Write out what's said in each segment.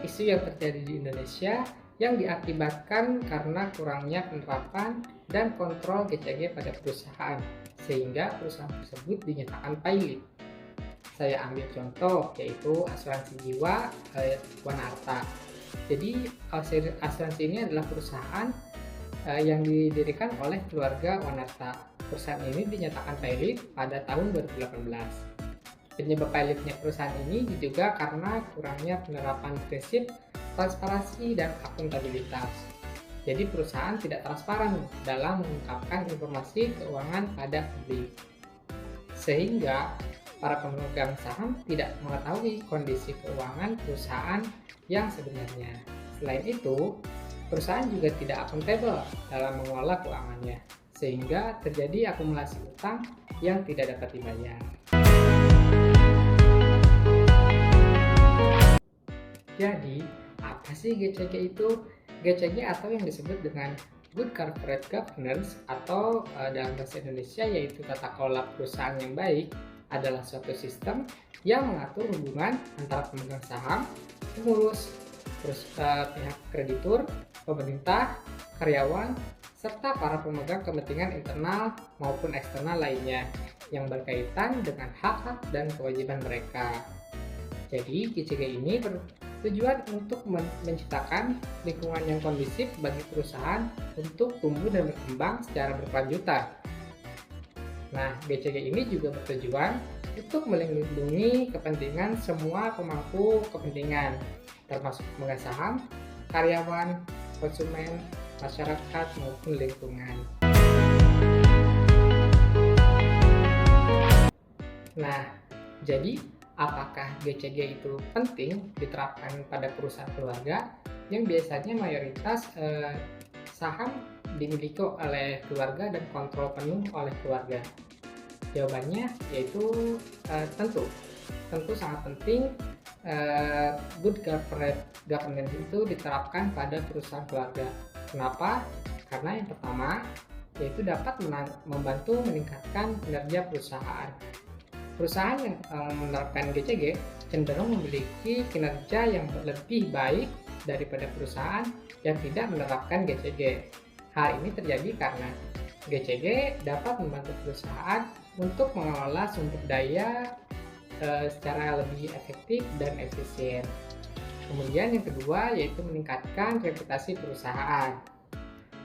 isu yang terjadi di Indonesia yang diakibatkan karena kurangnya penerapan dan kontrol GCG pada perusahaan, sehingga perusahaan tersebut dinyatakan pilot. Saya ambil contoh yaitu asuransi jiwa One Arta. Jadi asuransi ini adalah perusahaan yang didirikan oleh keluarga One Arta. Perusahaan ini dinyatakan pilot pada tahun 2018. Penyebab pilotnya perusahaan ini juga karena kurangnya penerapan prinsip transparansi dan akuntabilitas. Jadi perusahaan tidak transparan dalam mengungkapkan informasi keuangan pada publik, sehingga para pemegang saham tidak mengetahui kondisi keuangan perusahaan yang sebenarnya. Selain itu, perusahaan juga tidak akuntabel dalam mengelola keuangannya, sehingga terjadi akumulasi utang yang tidak dapat dibayar. Jadi, apa sih GCG itu? GCG atau yang disebut dengan Good Corporate Governance atau dalam bahasa Indonesia yaitu tata kelola perusahaan yang baik adalah suatu sistem yang mengatur hubungan antara pemegang saham, pengurus, pihak kreditur, pemerintah, karyawan, serta para pemegang kepentingan internal maupun eksternal lainnya yang berkaitan dengan hak-hak dan kewajiban mereka. Jadi, GCG ini bertujuan untuk menciptakan lingkungan yang kondusif bagi perusahaan untuk tumbuh dan berkembang secara berkelanjutan. Nah, GCG ini juga bertujuan untuk melindungi kepentingan semua pemangku kepentingan, termasuk pemegang saham, karyawan, konsumen, masyarakat, maupun lingkungan. Nah, jadi apakah GCG itu penting diterapkan pada perusahaan keluarga yang biasanya mayoritas saham dimiliki oleh keluarga dan kontrol penuh oleh keluarga? Jawabannya yaitu tentu sangat penting good corporate governance itu diterapkan pada perusahaan keluarga. Kenapa? Karena yang pertama yaitu dapat membantu meningkatkan kinerja perusahaan. Perusahaan yang menerapkan GCG cenderung memiliki kinerja yang lebih baik daripada perusahaan yang tidak menerapkan GCG. Hal ini terjadi karena GCG dapat membantu perusahaan untuk mengelola sumber daya secara lebih efektif dan efisien. Kemudian yang kedua yaitu meningkatkan reputasi perusahaan.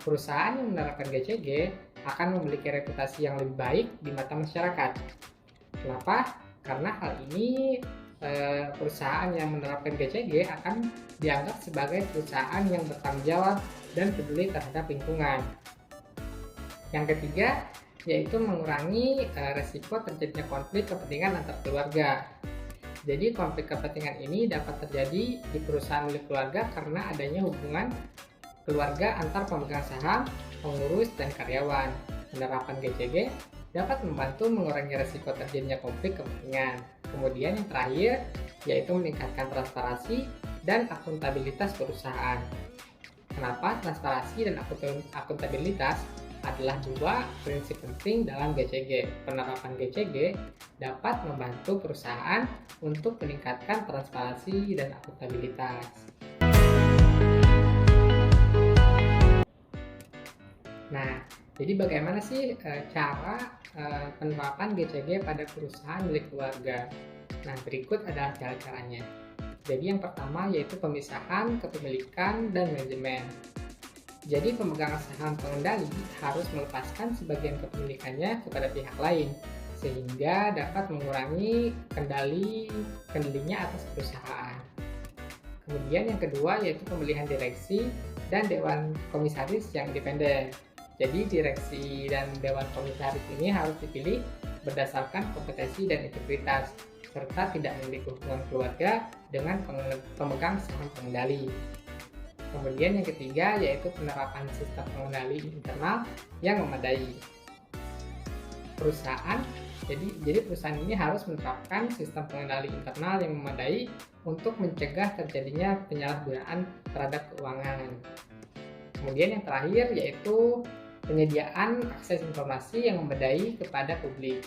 Perusahaan yang menerapkan GCG akan memiliki reputasi yang lebih baik di mata masyarakat. Kenapa? Karena hal ini perusahaan yang menerapkan GCG akan dianggap sebagai perusahaan yang bertanggung jawab dan peduli terhadap lingkungan. Yang ketiga yaitu mengurangi resiko terjadinya konflik kepentingan antar keluarga. Jadi konflik kepentingan ini dapat terjadi di perusahaan milik keluarga karena adanya hubungan keluarga antar pemegang saham, pengurus, dan karyawan. Penerapan GCG dapat membantu mengurangi resiko terjadinya konflik kepentingan. Kemudian yang terakhir yaitu meningkatkan transparansi dan akuntabilitas perusahaan. Kenapa transparansi dan akuntabilitas adalah dua prinsip penting dalam GCG. Penerapan GCG dapat membantu perusahaan untuk meningkatkan transparansi dan akuntabilitas. Nah, jadi bagaimana sih cara penerapan GCG pada perusahaan milik keluarga? Nah, berikut adalah cara-caranya. Jadi yang pertama yaitu pemisahan kepemilikan dan manajemen. Jadi pemegang saham pengendali harus melepaskan sebagian kepemilikannya kepada pihak lain sehingga dapat mengurangi kendalinya atas perusahaan. Kemudian yang kedua yaitu pemilihan direksi dan dewan komisaris yang independen. Jadi direksi dan dewan komisaris ini harus dipilih berdasarkan kompetensi dan integritas serta tidak memiliki hubungan keluarga dengan pemegang saham pengendali. Kemudian yang ketiga yaitu penerapan sistem pengendali internal yang memadai. Jadi perusahaan ini harus menerapkan sistem pengendali internal yang memadai untuk mencegah terjadinya penyalahgunaan terhadap keuangan. Kemudian yang terakhir yaitu penyediaan akses informasi yang memadai kepada publik.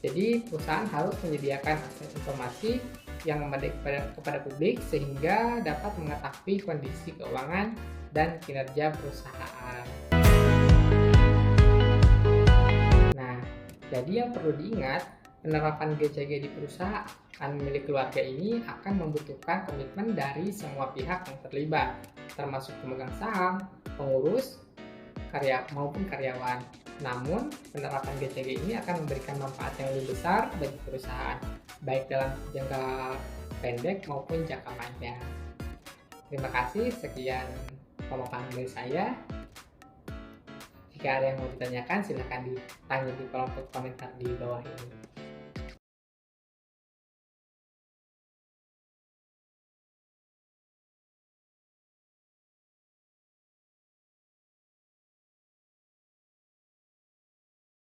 Jadi perusahaan harus menyediakan akses informasi yang memadai kepada publik sehingga dapat mengetahui kondisi keuangan dan kinerja perusahaan. Nah, jadi yang perlu diingat, penerapan GCG di perusahaan milik keluarga ini akan membutuhkan komitmen dari semua pihak yang terlibat, termasuk pemegang saham, pengurus, maupun karyawan. Namun, penerapan GCG ini akan memberikan manfaat yang lebih besar bagi perusahaan, baik dalam jangka pendek maupun jangka panjang. Terima kasih, sekian pemaparan dari saya. Jika ada yang mau ditanyakan, silakan ditanya di kolom komentar di bawah ini.